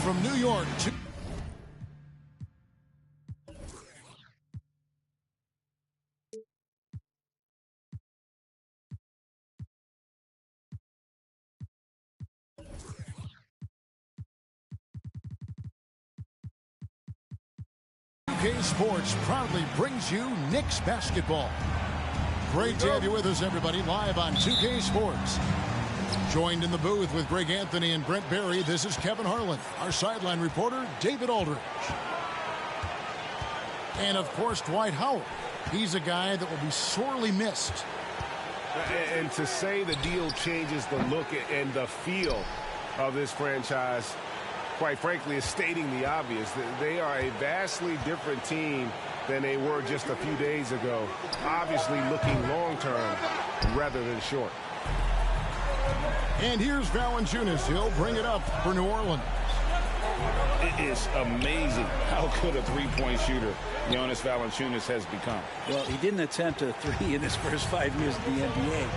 From New York to UK Sports proudly brings you Knicks basketball. Great to have you with us, everybody, live on 2K Sports. Joined in the booth with Greg Anthony and Brent Barry, this is Kevin Harlan. Our sideline reporter, David Aldridge. And, of course, Dwight Howard. He's a guy that will be sorely missed. And to say the deal changes the look and the feel of this franchise, quite frankly, is stating the obvious. They are a vastly different team than they were just a few days ago. Obviously looking long-term rather than short. And here's Valanciunas. He'll bring it up for New Orleans. It is amazing how good a three-point shooter Jonas Valanciunas has become. Well, he didn't attempt a three in his first 5 years of the NBA,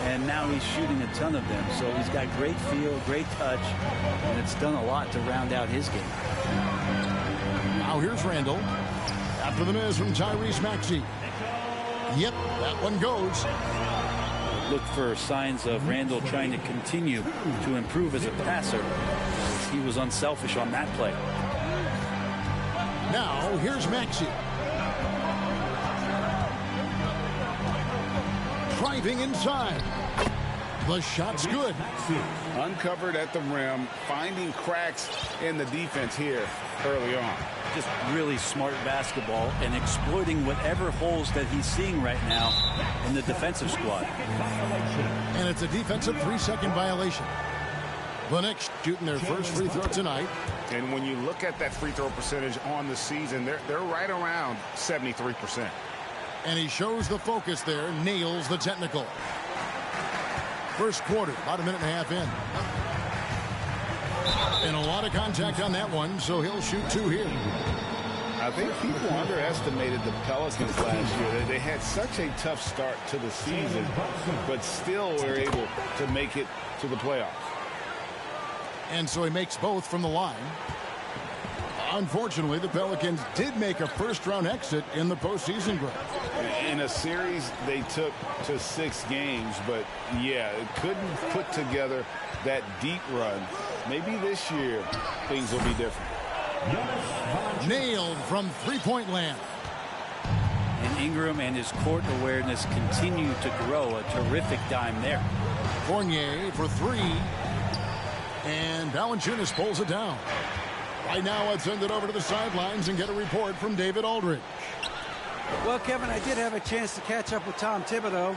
and now he's shooting a ton of them. So he's got great feel, great touch, and it's done a lot to round out his game. Now here's Randall. After the miss from Tyrese Maxey. Yep, that one goes. Look for signs of Randall trying to continue to improve as a passer. He was unselfish on that play. Now, here's Maxey. Driving inside. The shot's good. Uncovered at the rim, finding cracks in the defense here early on. Just really smart basketball and exploiting whatever holes that he's seeing right now in the defensive squad. And it's a defensive 3-second violation. The Knicks shooting their first free throw tonight. And when you look at that free throw percentage on the season, they're right around 73%. And he shows the focus there, nails the technical. First quarter, about a minute and a half in. And a lot of contact on that one, so he'll shoot two here. I think people underestimated the Pelicans last year. They had such a tough start to the season, but still were able to make it to the playoffs. And so he makes both from the line. Unfortunately, the Pelicans did make a first-round exit in the postseason group. In a series they took to 6 games, but yeah, couldn't put together that deep run. Maybe this year things will be different. Nailed from three-point land. And Ingram and his court awareness continue to grow. A terrific dime there. Fournier for three. And Valanciunas pulls it down. Right now, let's send it over to the sidelines and get a report from David Aldridge. Well, Kevin, I did have a chance to catch up with Tom Thibodeau.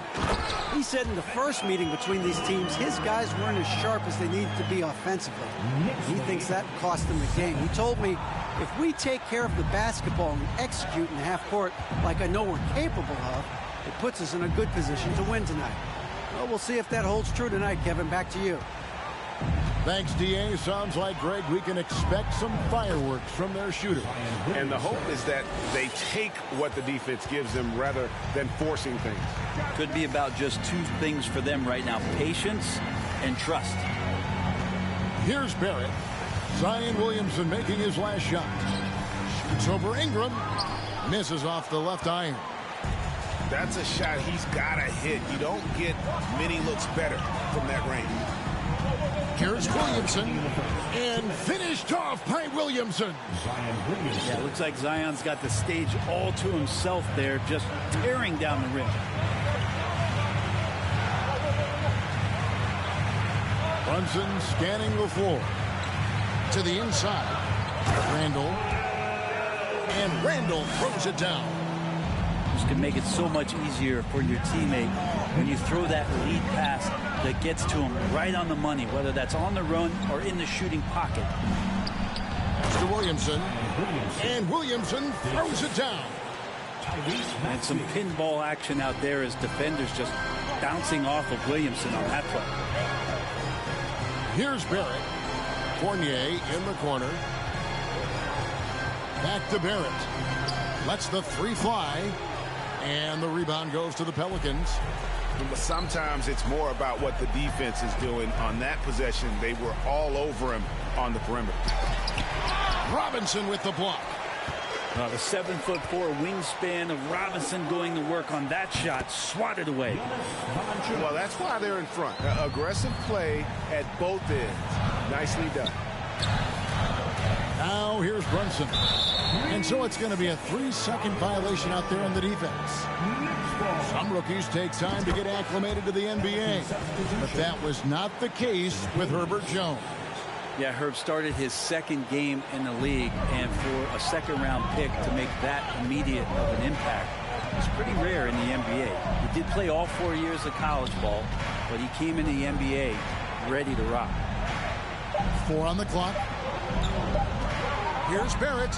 He said in the first meeting between these teams, his guys weren't as sharp as they needed to be offensively. He thinks that cost them the game. He told me, if we take care of the basketball and execute in the half court like I know we're capable of, it puts us in a good position to win tonight. Well, we'll see if that holds true tonight, Kevin. Back to you. Thanks, D.A. Sounds like, Greg, we can expect some fireworks from their shooter. And the hope is that they take what the defense gives them rather than forcing things. Could be about just two things for them right now: patience and trust. Here's Barrett. Zion Williamson making his last shot. Shoots over Ingram. Misses off the left iron. That's a shot he's got to hit. You don't get many looks better from that range. Here's Williamson. And finished off by Williamson. Yeah, it looks like Zion's got the stage all to himself there, just tearing down the rim. Brunson scanning the floor. To the inside. Randall. And Randall throws it down. This can make it so much easier for your teammate when you throw that lead pass that gets to him right on the money, whether that's on the run or in the shooting pocket. To Williamson. And Williamson throws it down. And some pinball action out there as defenders just bouncing off of Williamson on that play. Here's Barrett. Fournier in the corner. Back to Barrett. Lets the three fly. And the rebound goes to the Pelicans. But sometimes it's more about what the defense is doing on that possession. They were all over him on the perimeter. Robinson with the block. The 7'4" wingspan of Robinson going to work on that shot, swatted away. Well, that's why they're in front. Aggressive play at both ends. Nicely done. Now here's Brunson. And so it's going to be a 3-second violation out there on the defense. Some rookies take time to get acclimated to the NBA. But that was not the case with Herbert Jones. Yeah, Herb started his second game in the league, and for a second-round pick to make that immediate of an impact is pretty rare in the NBA. He did play all 4 years of college ball, but he came in the NBA ready to rock. 4 on the clock. Here's Barrett.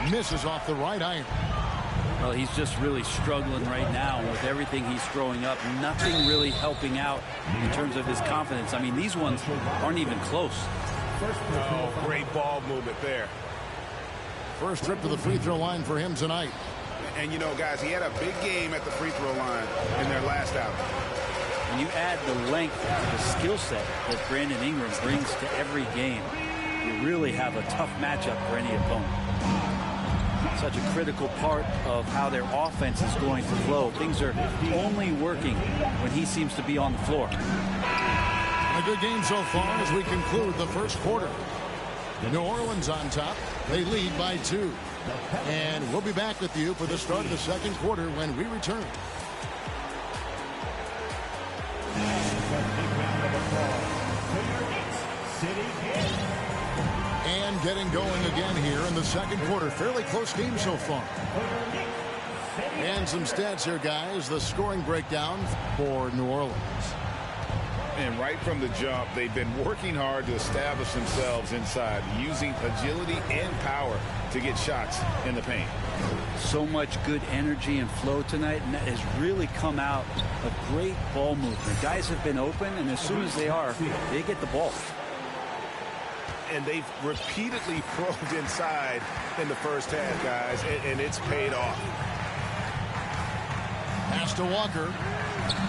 Misses off the right iron. Well, he's just really struggling right now with everything he's throwing up. Nothing really helping out in terms of his confidence. I mean, these ones aren't even close. Oh, great ball movement there. First trip to the free throw line for him tonight. And, you know, guys, he had a big game at the free throw line in their last outing. When you add the length to the skill set that Brandon Ingram brings to every game, you really have a tough matchup for any opponent. Such a critical part of how their offense is going to flow. Things are only working when he seems to be on the floor. A good game so far as we conclude the first quarter. New Orleans on top. They lead by 2. And we'll be back with you for the start of the second quarter when we return. And getting going again here in the second quarter. Fairly close game so far. And some stats here, guys. The scoring breakdown for New Orleans. And right from the jump, they've been working hard to establish themselves inside, using agility and power to get shots in the paint. So much good energy and flow tonight, and that has really come out of great ball movement. Guys have been open, and as soon as they are, they get the ball. And they've repeatedly probed inside in the first half, guys, and it's paid off. Pass to Walker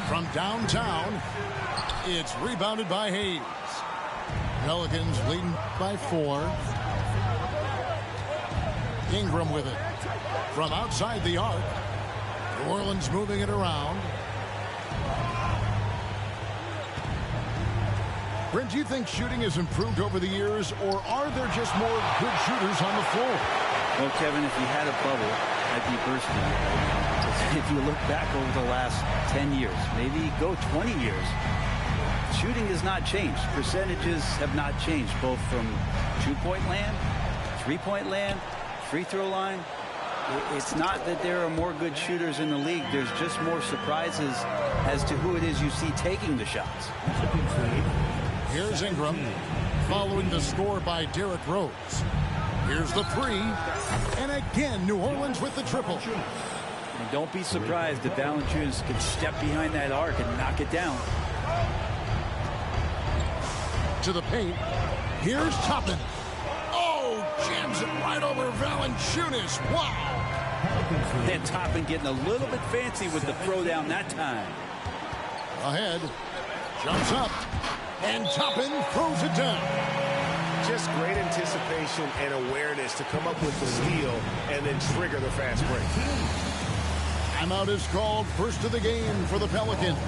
from downtown. It's rebounded by Hayes. Pelicans leading by 4. Ingram with it from outside the arc. New Orleans moving it around. Brent, do you think shooting has improved over the years, or are there just more good shooters on the floor? Well, Kevin, if you had a bubble, I'd be bursting. If you look back over the last 10 years, maybe go 20 years, shooting has not changed. Percentages have not changed, both from two-point land, three-point land, free throw line. It's not that there are more good shooters in the league. There's just more surprises as to who it is you see taking the shots. Here's Ingram following the score by Derrick Rose. Here's the 3. And again, New Orleans with the triple. And don't be surprised if Valanciunas can step behind that arc and knock it down. into the paint. Here's Toppin. Oh, jams it right over Valanciunas. Wow. And Toppin getting a little bit fancy with the throwdown that time. Ahead. Jumps up. And Toppin throws it down. Just great anticipation and awareness to come up with the steal and then trigger the fast break. Timeout is called, first of the game for the Pelicans.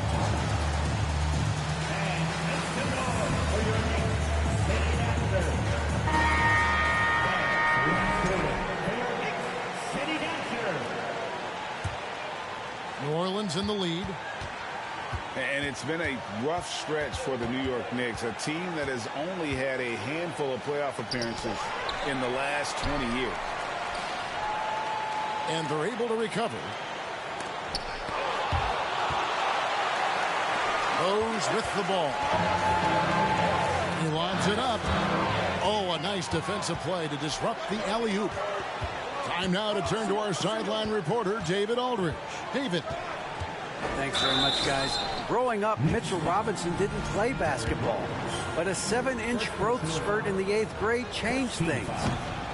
New Orleans in the lead. And it's been a rough stretch for the New York Knicks, a team that has only had a handful of playoff appearances in the last 20 years. And they're able to recover. Rose with the ball. He lobs it up. Oh, a nice defensive play to disrupt the alley-oop. Time now to turn to our sideline reporter, David Aldridge. David. Thanks very much, guys. Growing up, Mitchell Robinson didn't play basketball, but a 7-inch growth spurt in the 8th grade changed things.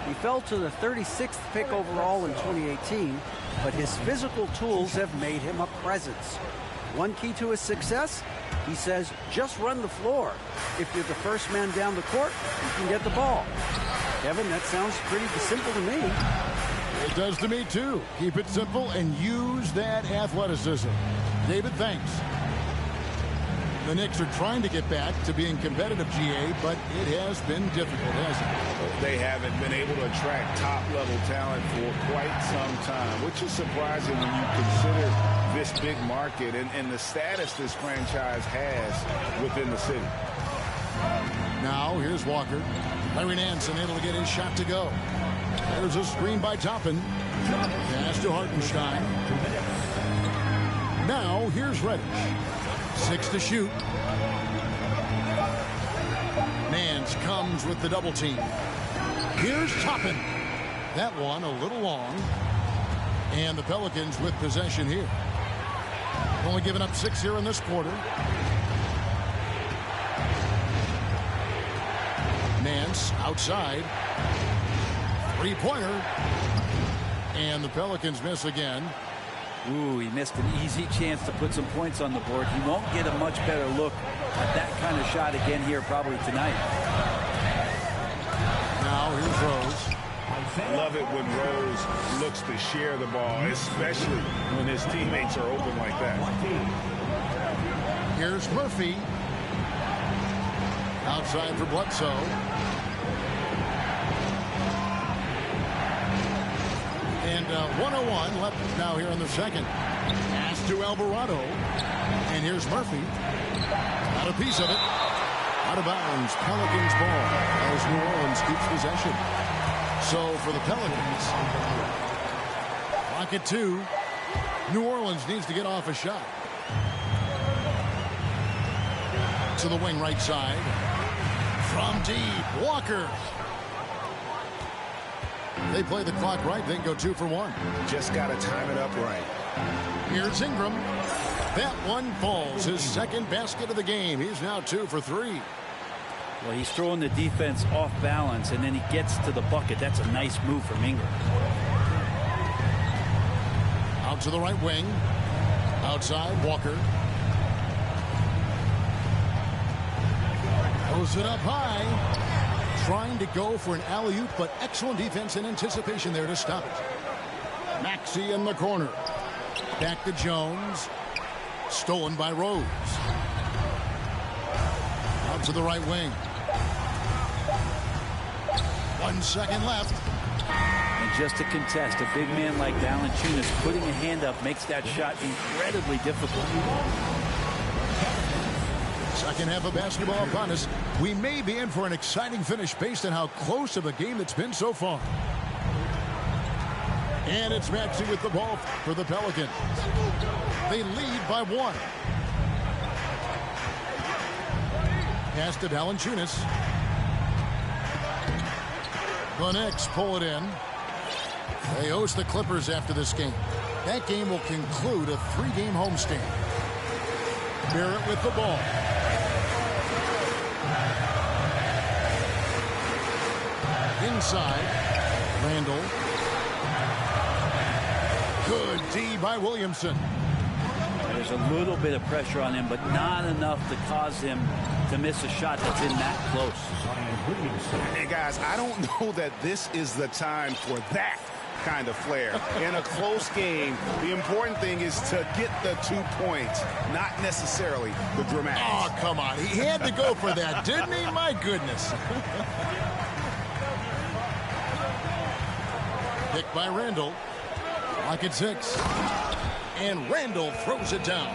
He fell to the 36th pick overall in 2018, but his physical tools have made him a presence. One key to his success, he says, just run the floor. If you're the first man down the court, you can get the ball. Kevin, that sounds pretty simple to me. It does to me, too. Keep it simple and use that athleticism. David, thanks. The Knicks are trying to get back to being competitive, GA, but it has been difficult, hasn't it? They haven't been able to attract top-level talent for quite some time, which is surprising when you consider this big market and the status this franchise has within the city. Now, here's Walker. Larry Nance unable to get his shot to go. There's a screen by Toppin. Pass to Hartenstein. Now, here's Reddish. 6 to shoot. Nance comes with the double team. Here's Toppin. That one a little long. And the Pelicans with possession here. Only giving up 6 here in this quarter. Nance outside. Three-pointer. And the Pelicans miss again. Ooh, he missed an easy chance to put some points on the board. He won't get a much better look at that kind of shot again here probably tonight. Now here's Rose. Love it when Rose looks to share the ball, especially when his teammates are open like that. Here's Murphy. Outside for Bledsoe. And 1:01 left now here in the second. Pass to Alvarado. And here's Murphy. Got a piece of it. Out of bounds. Pelicans ball as New Orleans keeps possession. So for the Pelicans, clock at 2. New Orleans needs to get off a shot. To the wing right side. From deep, Walker. They play the clock right, then go 2 for 1. Just got to time it up right. Here's Ingram. That one falls. His second basket of the game. He's now 2 for 3. Well, he's throwing the defense off balance, and then he gets to the bucket. That's a nice move from Ingram. Out to the right wing. Outside, Walker. Throws it up high. Trying to go for an alley-oop, but excellent defense and anticipation there to stop it. Maxey in the corner. Back to Jones. Stolen by Rose. Out to the right wing. 1 second left. And just to contest, a big man like Valanciunas putting a hand up makes that shot incredibly difficult. Second half of basketball upon us. We may be in for an exciting finish based on how close of a game it's been so far. And it's Maxey with the ball for the Pelicans. They lead by 1. Pass to Valanciunas. The Knicks pull it in. They host the Clippers after this game. That game will conclude a 3-game homestand. Barrett with the ball. Inside. Randall. Good D by Williamson. There's a little bit of pressure on him, but not enough to cause him to miss a shot that's in that close. Hey, guys, I don't know that this is the time for that kind of flair. In a close game, the important thing is to get the 2 points, not necessarily the dramatics. Oh, come on. He had to go for that, didn't he? My goodness. Pick by Randall. Lock at 6. And Randall throws it down.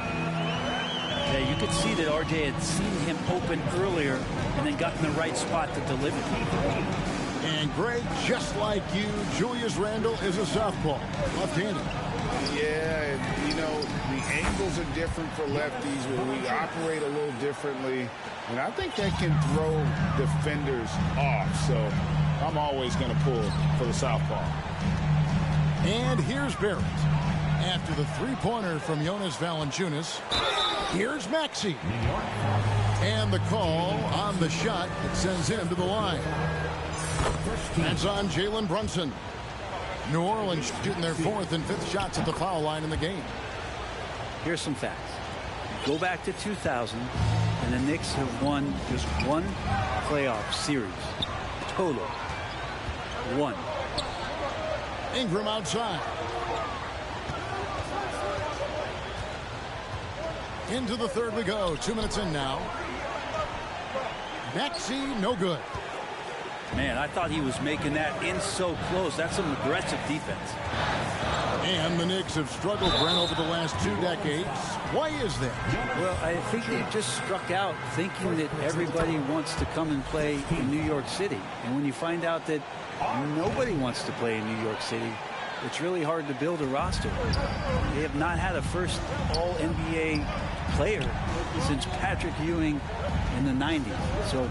Yeah, you could see that RJ had seen him open earlier and then got in the right spot to deliver. And Greg, just like you, Julius Randle is a southpaw, left-handed. Yeah, and, you know, the angles are different for lefties. We operate a little differently, and I think that can throw defenders off. So I'm always going to pull for the southpaw. And here's Barrett. After the three-pointer from Jonas Valanciunas, here's Maxey. And the call on the shot that sends him to the line. That's on Jalen Brunson. New Orleans shooting their 4th and 5th shots at the foul line in the game. Here's some facts. Go back to 2000, and the Knicks have won just one playoff series. Total. One. Ingram outside. Into the third we go. 2 minutes in now. Maxey, no good. Man, I thought he was making that in so close. That's some aggressive defense. And the Knicks have struggled, Brent, over the last 2 decades. Why is that? Well, I think they just struck out thinking that everybody wants to come and play in New York City. And when you find out that nobody wants to play in New York City, it's really hard to build a roster. They have not had a first All-NBA player since Patrick Ewing in the 90s. So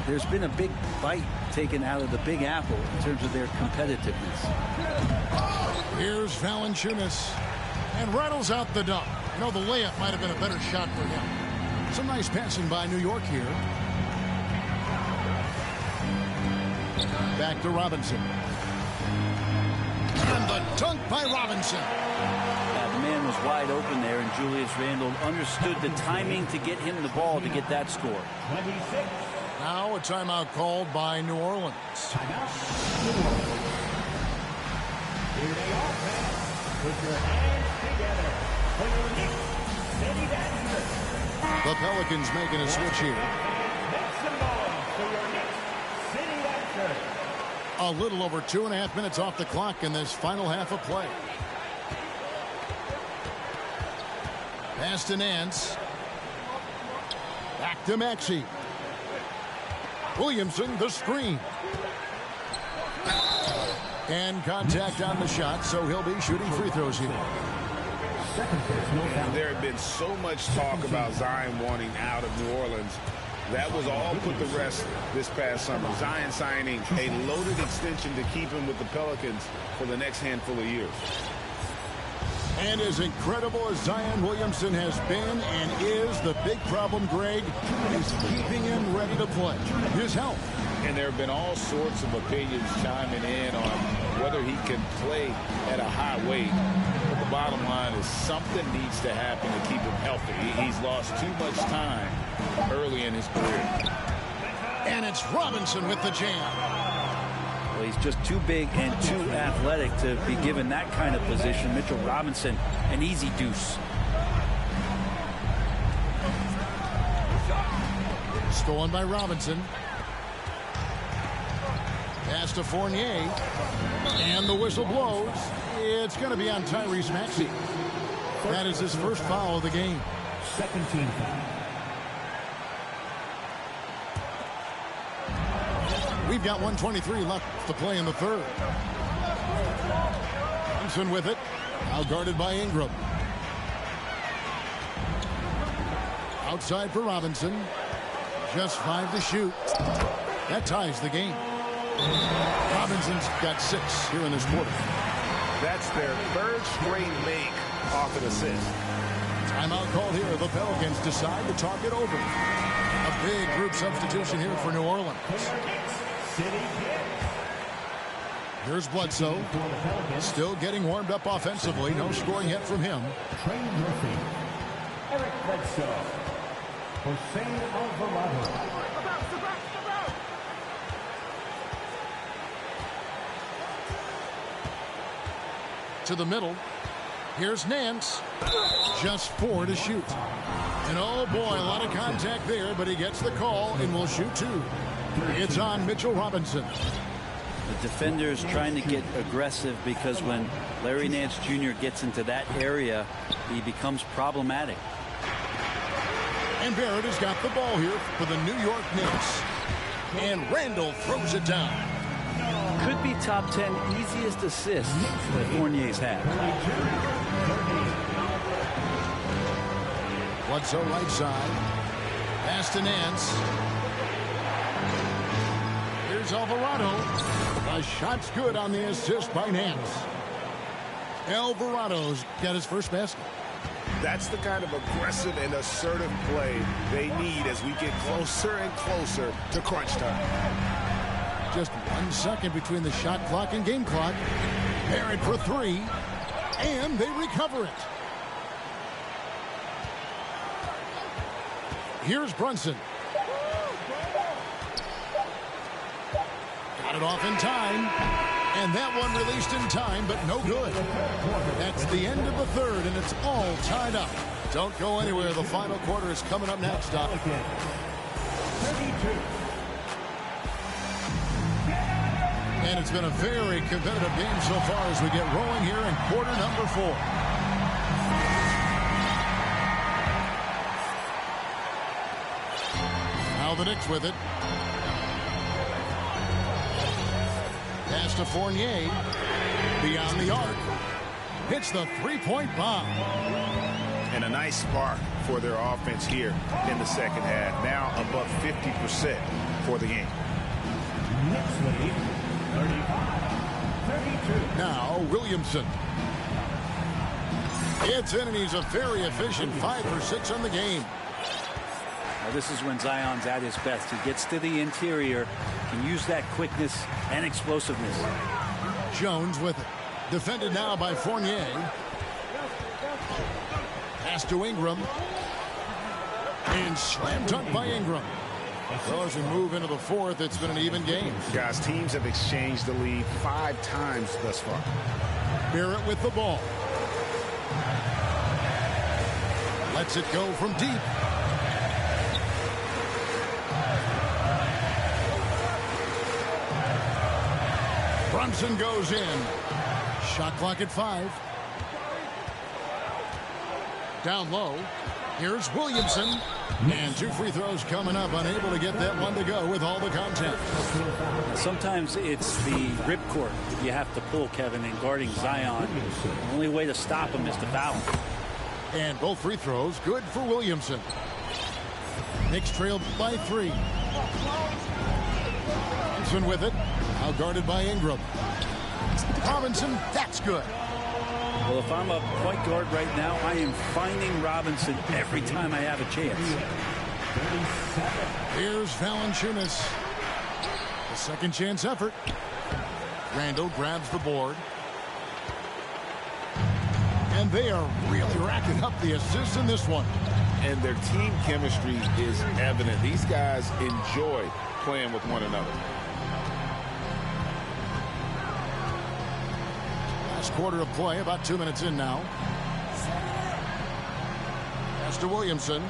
there's been a big bite taken out of the Big Apple in terms of their competitiveness. Here's Valanciunas. And rattles out the dunk. You know, the layup might have been a better shot for him. Some nice passing by New York here. Back to Robinson. And the dunk by Robinson. Yeah, the man was wide open there, and Julius Randle understood the timing to get him the ball to get that score. Now a timeout called by New Orleans. Here they are, fans. Put your hands together for your Knicks City Dancers. The Pelicans making a switch here. Make some noise for your Knicks City Dancers. A little over 2.5 minutes off the clock in this final half of play. Pass to Nance. Back to Maxey. Williamson, the screen. And contact on the shot, so he'll be shooting free throws here. There had been so much talk about Zion wanting out of New Orleans. That was all put to rest this past summer. Zion signing a loaded extension to keep him with the Pelicans for the next handful of years. And as incredible as Zion Williamson has been and is, the big problem, Greg, is keeping him ready to play. His health. And there have been all sorts of opinions chiming in on whether he can play at a high weight. But the bottom line is something needs to happen to keep him healthy. He's lost too much time early in his career. And it's Robinson with the jam. Well, he's just too big and too athletic to be given that kind of position. Mitchell Robinson, an easy deuce. Stolen by Robinson. Pass to Fournier. And the whistle blows. It's going to be on Tyrese Maxey. That is his first foul of the game. Second team foul. We've got 1:23 left to play in the third. Thompson with it. Now guarded by Ingram. Outside for Robinson. Just 5 to shoot. That ties the game. Robinson's got 6 here in this quarter. That's their third straight make off an assist. Timeout called here. The Pelicans decide to talk it over. A big group substitution here for New Orleans. City Kicks. Here's Bledsoe. Still getting warmed up offensively. No scoring yet from him. Trey Murphy. Eric Bledsoe. Jose Alvarado. To the middle. Here's Nance. Just 4 to shoot. And oh boy, a lot of contact there, but he gets the call and will shoot 2. It's on Mitchell Robinson. The defender's trying to get aggressive because when Larry Nance Jr. gets into that area, he becomes problematic. And Barrett has got the ball here for the New York Knicks. And Randall throws it down. Could be top 10 easiest assists that Fournier's had. Bledsoe right side. Pass to Nance. Here's Alvarado. The shot's good on the assist by Nance. Alvarado's got his first basket. That's the kind of aggressive and assertive play they need as we get closer and closer to crunch time. Just 1 second between the shot clock and game clock. Barrett for 3. And they recover it. Here's Brunson. Got it off in time. And that one released in time, but no good. That's the end of the third, and it's all tied up. Don't go anywhere. The final quarter is coming up next. And it's been a very competitive game so far as we get rolling here in quarter number 4. Now the Knicks with it. Pass to Fournier. Beyond the arc. Hits the three-point bomb. And a nice spark for their offense here in the second half. Now above 50% for the game. Knicks lead 35-32. Now Williamson. It's in, and he's a very efficient 5 for 6 on the game. Now this is when Zion's at his best. He gets to the interior, can use that quickness and explosiveness. Jones with it. Defended now by Fournier. Pass to Ingram. And slam dunk by Ingram. Well, as we move into the fourth, it's been an even game. Guys, teams have exchanged the lead 5 times thus far. Barrett with the ball. Lets it go from deep. Brunson goes in. Shot clock at 5. Down low. Here's Williamson. And 2 free throws coming up. Unable to get that one to go with all the contact. Sometimes it's the ripcord you have to pull, Kevin, in guarding Zion. The only way to stop him is to foul him. And both free throws good for Williamson. Knicks trailed by 3. Williamson with it. Now guarded by Ingram. Robinson, that's good. Well, if I'm a point guard right now, I am finding Robinson every time I have a chance. Here's Valanciunas. A second chance effort. Randall grabs the board. And they are really racking up the assists in this one. And their team chemistry is evident. These guys enjoy playing with one another. Last quarter of play, about 2 minutes in now. Pass to Williamson.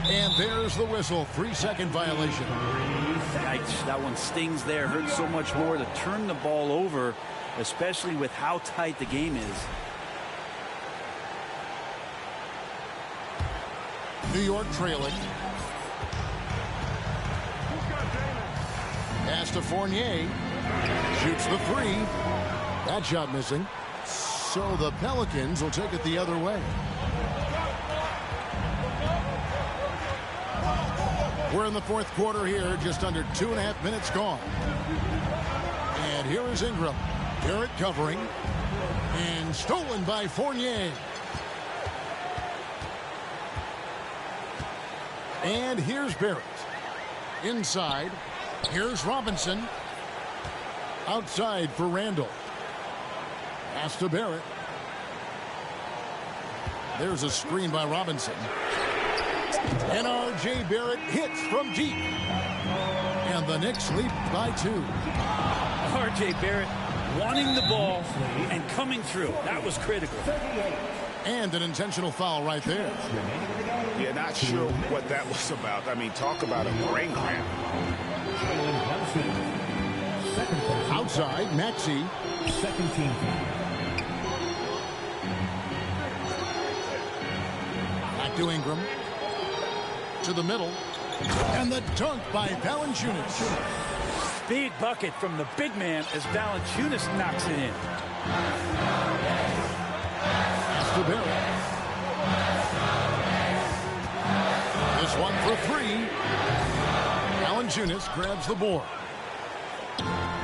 And there's the whistle. 3-second violation. Yikes, that one stings there. Hurts so much more to turn the ball over, especially with how tight the game is. New York trailing. Pass to Fournier. Shoots the 3. That shot missing. So the Pelicans will take it the other way. We're in the fourth quarter here. Just under 2.5 minutes gone. And here is Ingram. Barrett covering. And stolen by Fournier. And here's Barrett. Inside. Here's Robinson. Outside for Randall. Pass to Barrett. There's a screen by Robinson. And R.J. Barrett hits from deep. And the Knicks lead by 2. R.J. Barrett wanting the ball and coming through. That was critical. And an intentional foul right there. Yeah, not sure what that was about. I mean, talk about a brain cramp. Outside, Maxey. Second team. Back to Ingram. To the middle. And the dunk by Valanciunas. Big bucket from the big man as Valanciunas knocks it in. To Barrett. This one for 3. Valanciunas grabs the board.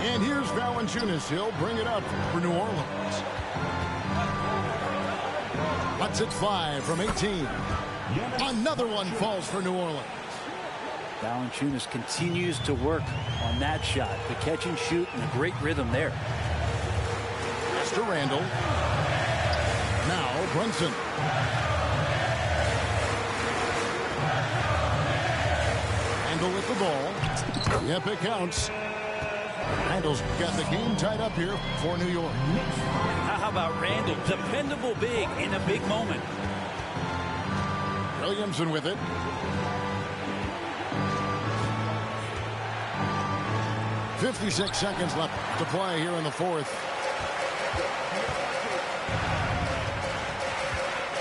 And here's Valanciunas. He'll bring it up for New Orleans. Lets it fly from 18. Another one falls for New Orleans. Valanciunas continues to work on that shot. The catch and shoot and a great rhythm there. Pass to Randall. Now Brunson. Randall with the ball. Yep, it counts. Randall's got the game tied up here for New York. How about Randall? Dependable big in a big moment. Williamson with it. .56 seconds left to play here in the fourth.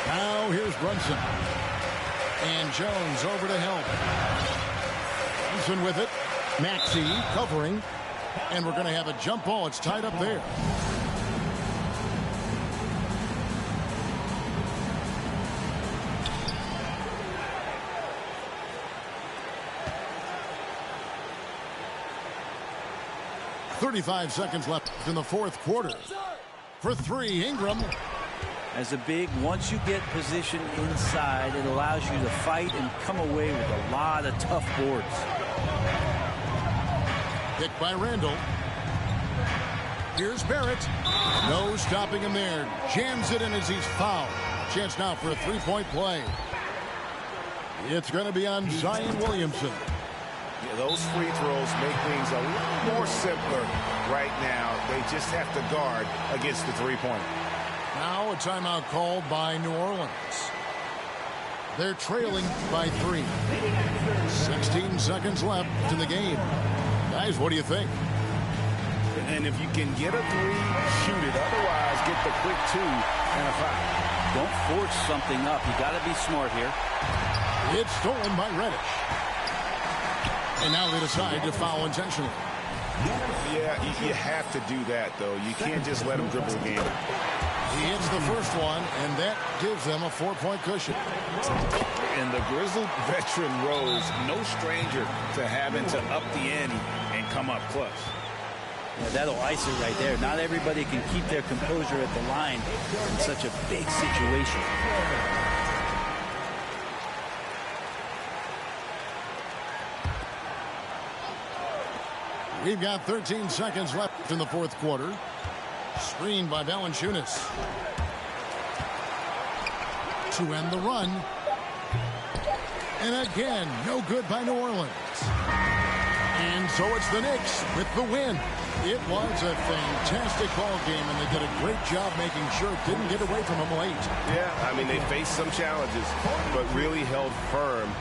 Now here's Brunson. And Jones over to help. Brunson with it. Maxey covering. And we're going to have a jump ball. It's tied up there. .35 seconds left in the fourth quarter. For 3, Ingram. As a big, once you get position inside, it allows you to fight and come away with a lot of tough boards. Picked by Randall. Here's Barrett. No stopping him there. Jams it in as he's fouled. Chance now for a three-point play. It's going to be on Zion Williamson. Yeah, those free throws make things a little more simpler right now. They just have to guard against the three-pointer. Now a timeout called by New Orleans. They're trailing by 3. 16 seconds left in the game. Guys, what do you think? And if you can get a 3, shoot it. Otherwise, get the quick 2 and a foul. Don't force something up. You got to be smart here. It's stolen by Reddish. And now they decide to foul intentionally. Yeah, you have to do that, though. You can't just let him dribble the game. He hits the first one, and that gives them a 4-point cushion. And the grizzled veteran Rose, no stranger to having to up the ante and come up clutch. Yeah, that'll ice it right there. Not everybody can keep their composure at the line in such a big situation. We've got 13 seconds left in the fourth quarter. Screened by Valanciunas. To end the run. And again, no good by New Orleans. And so it's the Knicks with the win. It was a fantastic ball game, and they did a great job making sure it didn't get away from them late. Yeah, I mean, they faced some challenges, but really held firm